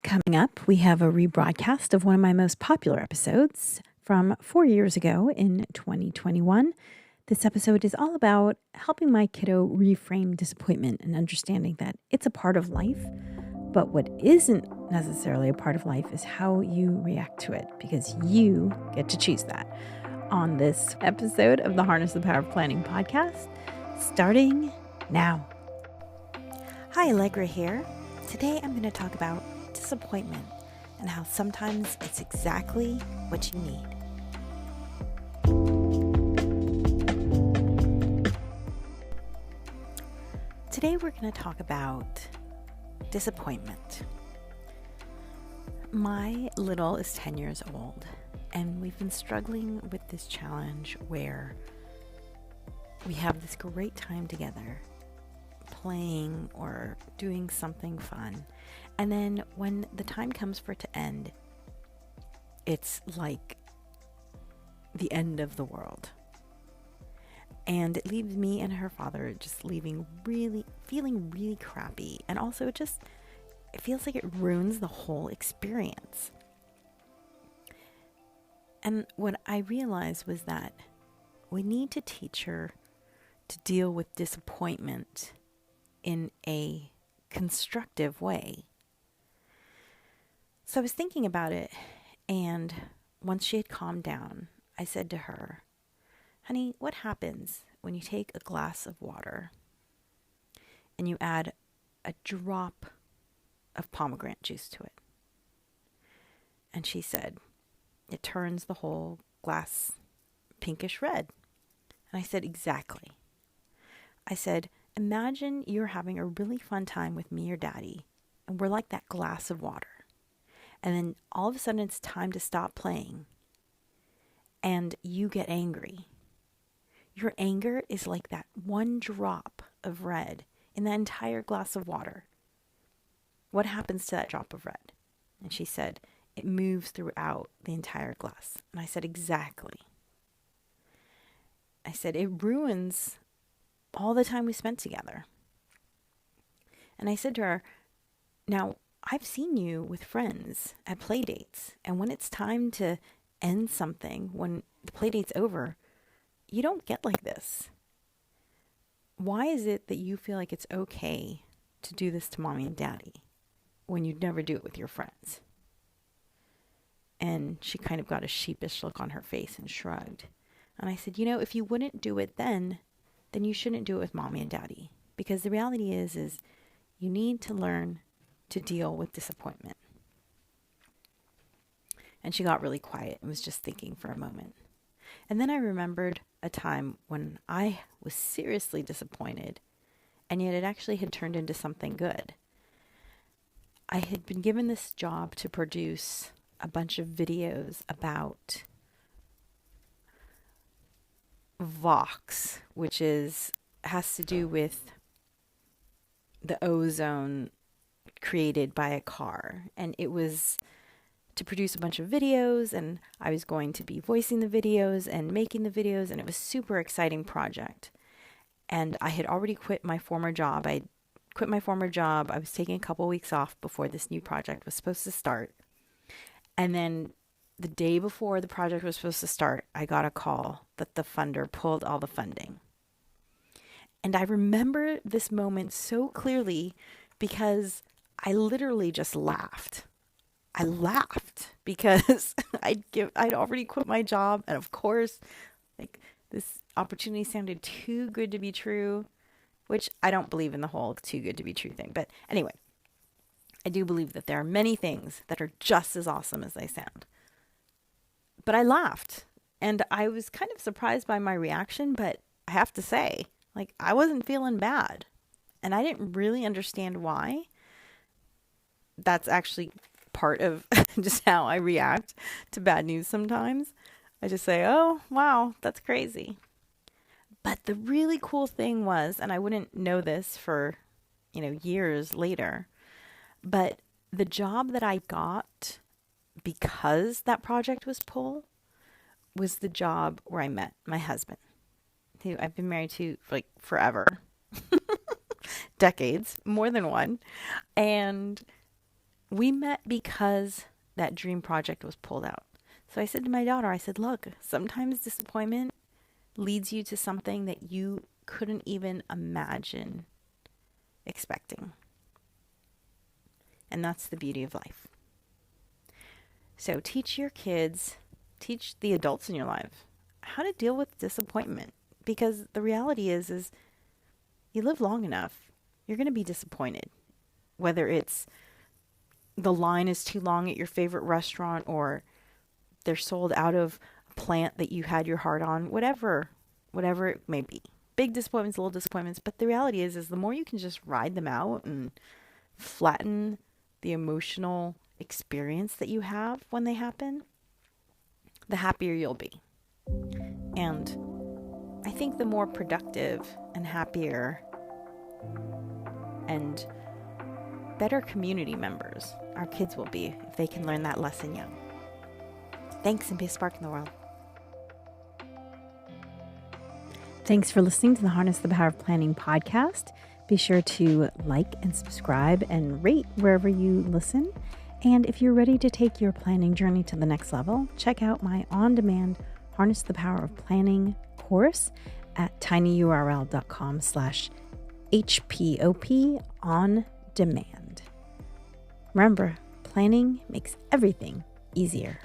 Coming up, we have a rebroadcast of one of my most popular episodes from 4 years ago in 2021. This episode is all about helping my kiddo reframe disappointment and understanding that it's a part of life, but what isn't necessarily a part of life is how you react to it, because you get to choose that. On this episode of the Harness the Power of Planning podcast, starting now. Hi, Alegre here. Today I'm going to talk about disappointment and how sometimes it's exactly what you need. Today we're going to talk about disappointment. My little is 10 years old, and we've been struggling with this challenge where we have this great time together, playing or doing something fun. And then when the time comes for it to end, it's like the end of the world. And it leaves me and her father just feeling really crappy. And also it feels like it ruins the whole experience. And what I realized was that we need to teach her to deal with disappointment in a constructive way. So I was thinking about it, and once she had calmed down, I said to her, "Honey, what happens when you take a glass of water and you add a drop of pomegranate juice to it?" And she said, "It turns the whole glass pinkish red." And I said, "Exactly." I said, "Imagine you're having a really fun time with me or Daddy, and we're like that glass of water. And then all of a sudden it's time to stop playing, and you get angry. Your anger is like that one drop of red in that entire glass of water. What happens to that drop of red?" And she said, "It moves throughout the entire glass." And I said, "Exactly." I said, "It ruins all the time we spent together." And I said to her, "Now, I've seen you with friends at play dates, and when it's time to end something, when the play date's over, you don't get like this. Why is it that you feel like it's okay to do this to Mommy and Daddy when you'd never do it with your friends?" And she kind of got a sheepish look on her face and shrugged. And I said, "If you wouldn't do it then you shouldn't do it with Mommy and Daddy. Because the reality is you need to learn to deal with disappointment." And she got really quiet and was just thinking for a moment. And then I remembered a time when I was seriously disappointed, and yet it actually had turned into something good. I had been given this job to produce a bunch of videos about Vox, which has to do with the ozone created by a car. And it was to produce a bunch of videos, and I was going to be voicing the videos and making the videos, and it was a super exciting project. And I had already quit my former job. I was taking a couple weeks off before this new project was supposed to start. And then the day before the project was supposed to start, I got a call that the funder pulled all the funding. And I remember this moment so clearly because I literally just laughed. I laughed because I'd already quit my job, and of course, this opportunity sounded too good to be true, which I don't believe in the whole too good to be true thing. But anyway, I do believe that there are many things that are just as awesome as they sound. But I laughed, and I was kind of surprised by my reaction, but I have to say, I wasn't feeling bad, and I didn't really understand why. That's actually part of just how I react to bad news sometimes. I just say, "Oh, wow, that's crazy." But the really cool thing was, and I wouldn't know this for, years later, but the job that I got because that project was pulled was the job where I met my husband, who I've been married to forever, decades, more than one. And We met because that dream project was pulled out. So I said to my daughter, I said, look, sometimes disappointment leads you to something that you couldn't even imagine expecting. And that's the beauty of life. So teach your kids, teach the adults in your life how to deal with disappointment. Because the reality is you live long enough, you're going to be disappointed. Whether it's the line is too long at your favorite restaurant, or they're sold out of a plant that you had your heart on, whatever it may be. Big disappointments, little disappointments. But the reality is the more you can just ride them out and flatten the emotional experience that you have when they happen, the happier you'll be. And I think the more productive and happier and better community members our kids will be if they can learn that lesson young. Thanks, and be a spark in the world. Thanks for listening to the Harness the Power of Planning podcast. Be sure to like and subscribe and rate wherever you listen. And if you're ready to take your planning journey to the next level, check out my on-demand Harness the Power of Planning course at tinyurl.com/HPOP on demand. Remember, planning makes everything easier.